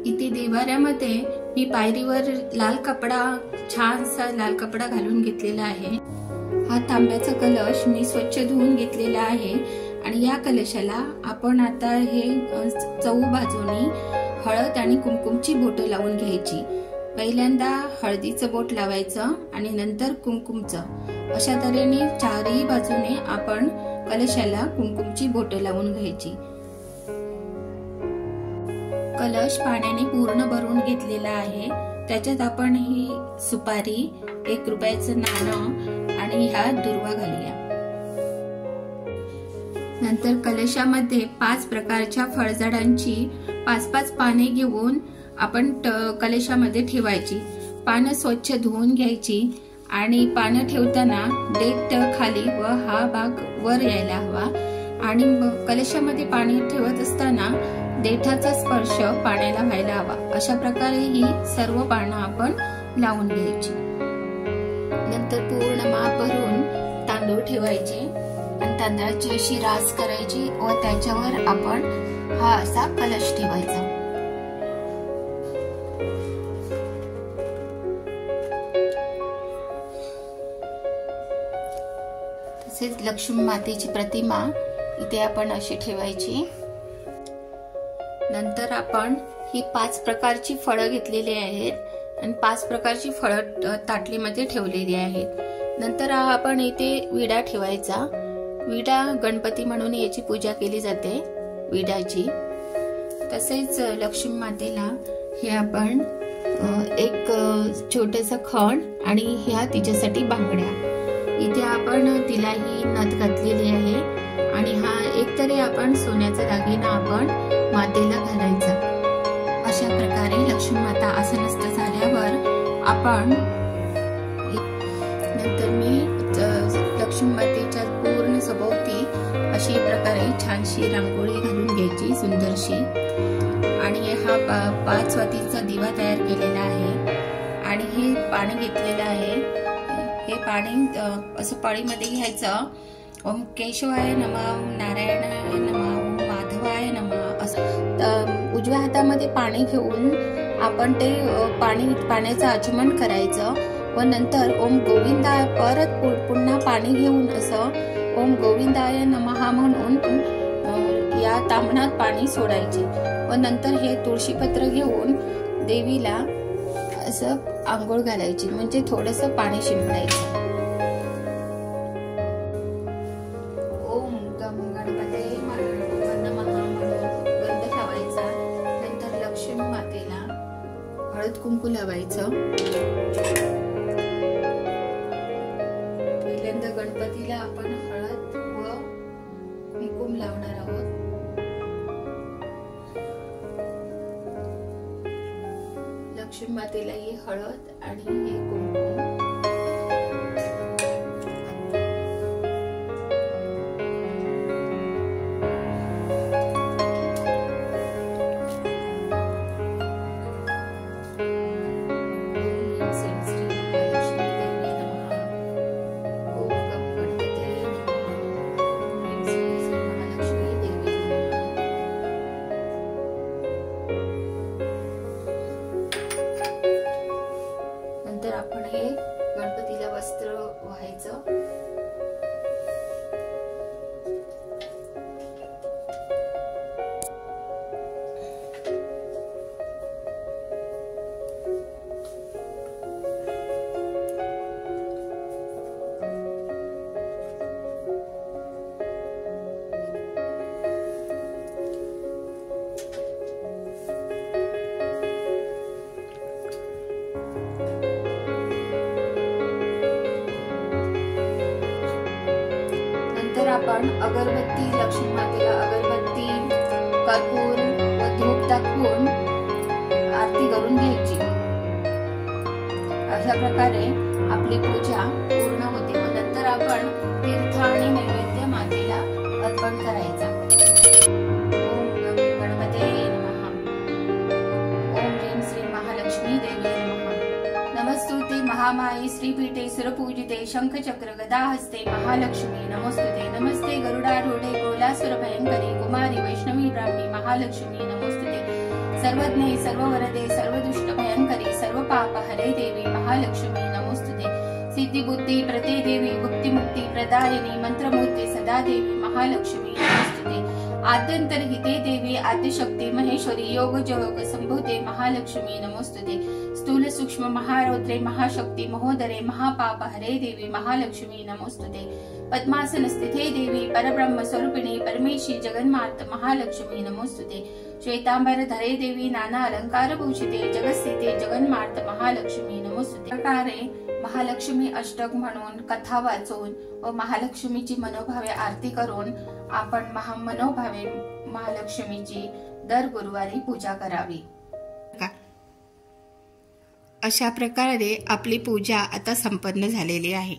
इथे देवाऱ्यामध्ये मी पायरीवर लाल कपडा, छानसा लाल कपडा घालून घेतलेला आहे। हा तांब्याचा कलश मी स्वच्छ धुवून घेतलेला आहे आणि या कलशाला आपण आता हे चौ बाजूनी हळद आणि कुंकुमची बोटे लावून घ्यायची। पहिल्यांदा हळदीचं बोट लावायचं आणि नंतर कुंकुमचं। अशा तऱ्हेने चारही बाजूने आपण कलशाला कुंकुमची बोटे लावून घ्यायची। कलश पाण्याने पूर्ण भरून घेतलेला आहे। त्याच्यात आपण ही सुपारी, 1 रुपयाचं नाणं आणि ह्या दुर्वा घालूया। नंतर कलशामध्ये 5 प्रकारच्या फळझाडांची 5-5 पाने घेऊन आपण कलशामध्ये ठेवायची। पानं स्वच्छ धुवून घ्यायची आणि पानं ठेवताना देठ खाली व हा भाग वर यायला हवा आणि कलशामध्ये पाणी ठेवत असताना देठाचा स्पर्श पाण्याला व्हायला हवा। अशा प्रकारे ही सर्व पानं आपण लावून घ्यायची। नंतर पूर्ण माप भरून तांदूळ ठेवायचे आणि तांदळाची अशी रास करायची व त्याच्यावर आपण हा असा कलश ठेवायचा। तसेच लक्ष्मी मातेची प्रतिमा इथे आपण अशी ठेवायची। नंतर आपण ही 5 प्रकारची फळं घेतलेली आहेत आणि 5 प्रकारची फळं ताटलीमध्ये ठेवलेली आहेत। नंतर आपण इथे विडा ठेवायचा। विडा गणपती म्हणून याची पूजा केली जाते, विड्याची। तसेच लक्ष्मी मातेला हे आपण एक छोटंसं खण आणि ह्या तिच्यासाठी बांगड्या, इथे आपण तिलाही नथ घातलेली आहे आणि हा एकतरी आपण सोन्याचा दागिना आपण मातेला घालायचा। अशा प्रकारे लक्ष्मी माता आसनस्थ झाल्यावर आपण नंतर मी लक्ष्मी मातेच्या पूर्ण सभोवती अशी प्रकारे छानशी रांगोळी घालून घ्यायची, सुंदरशी। आणि हा 5 वातीचा दिवा तयार केलेला आहे आणि हे पाणी घेतलेलं आहे। हे पाणी असं पळीमध्ये घ्यायचं। ओम केशवाय नमः, ओम नारायणाय नमः, ओम माधवाय नमः असं उजव्या हातामध्ये पाणी घेऊन आपण ते पाण्याचं आचमन करायचं व नंतर ओम गोविंदाय परत पुन्हा पाणी घेऊन असं ओम गोविंदाय नमः म्हणून या ताम्हणात पाणी सोडायचे व नंतर हे तुळशीपत्र घेऊन देवीला असं आंघोळ घालायची, म्हणजे थोडंसं पाणी शिंपडायचं। ओम गम गणपते नमः म्हणून गंध लावायचा। नंतर लक्ष्मी मातेला हळद कुंकू लावायचं। पहिल्यांदा गणपतीला आपण हळद व कुंकुम लावणार आहोत। लक्ष्मी मातेला ही हळद आणि हे कुंकुम। आपण हे गणपतीला वस्त्र व्हायचं। आपण अगरबत्ती, लक्ष्मी मातेला अगरबत्ती, कर्पूर व धूप दाखवून आरती करून घ्यायची। अशा प्रकारे आपली पूजा पूर्ण होते व नंतर आपण तीर्थ आणि नैवेद्य मातेला अर्पण करायचा। ओम गणपते नमः, ओम ह्रीं श्री महालक्ष्मी देवी नमः। नमस्तुते महामाये श्रीपीठे सुरपूजिते शंखचक्र गदा हस्ते महालक्ष्मी नमोस्तुते। नमस्ते गरुडारूढे कोलासुर भयंकरी कुमारी वैष्णवी ब्राह्मी महालक्ष्मी नमोस्तुते। सर्वज्ञे सर्ववरदे सर्वदुष्ट भयंकरी सर्व पाप हरे देवी महालक्ष्मी नमोस्तुते। सिद्धी बुद्धी प्रदे देवी भुक्तिमुक्ती प्रदायिनी मंत्रमूर्ते सदा देवी महालक्ष्मी नमोस्तुते। आद्यंतर हिते देवी आद्यशक्ती महेश्वरी योग जोग संभूते महालक्ष्मी नमोस्तुते। स्थूल सूक्ष्म महारौद्रे महाशक्ती महोदरे महापाप हरे देवी महालक्ष्मी नमोस्तुते। पद्मासन स्थिते देवी परब्रह्म स्वरूपिणी परमेशी जगन्मात महालक्ष्मी नमोस्तुते। श्वेतांबर धरे देवी नाना अलंकार भूषिते जगस्थिते जगन्मात महालक्ष्मी नमोस्तुते। प्रकारे महालक्ष्मी अष्टक म्हणून कथा वाचून व महालक्ष्मीची मनोभावे आरती करून आपण मनोभावे महालक्ष्मीची दर गुरुवारी पूजा करावी। अशा प्रकारे आपली पूजा आता संपन्न झालेली आहे।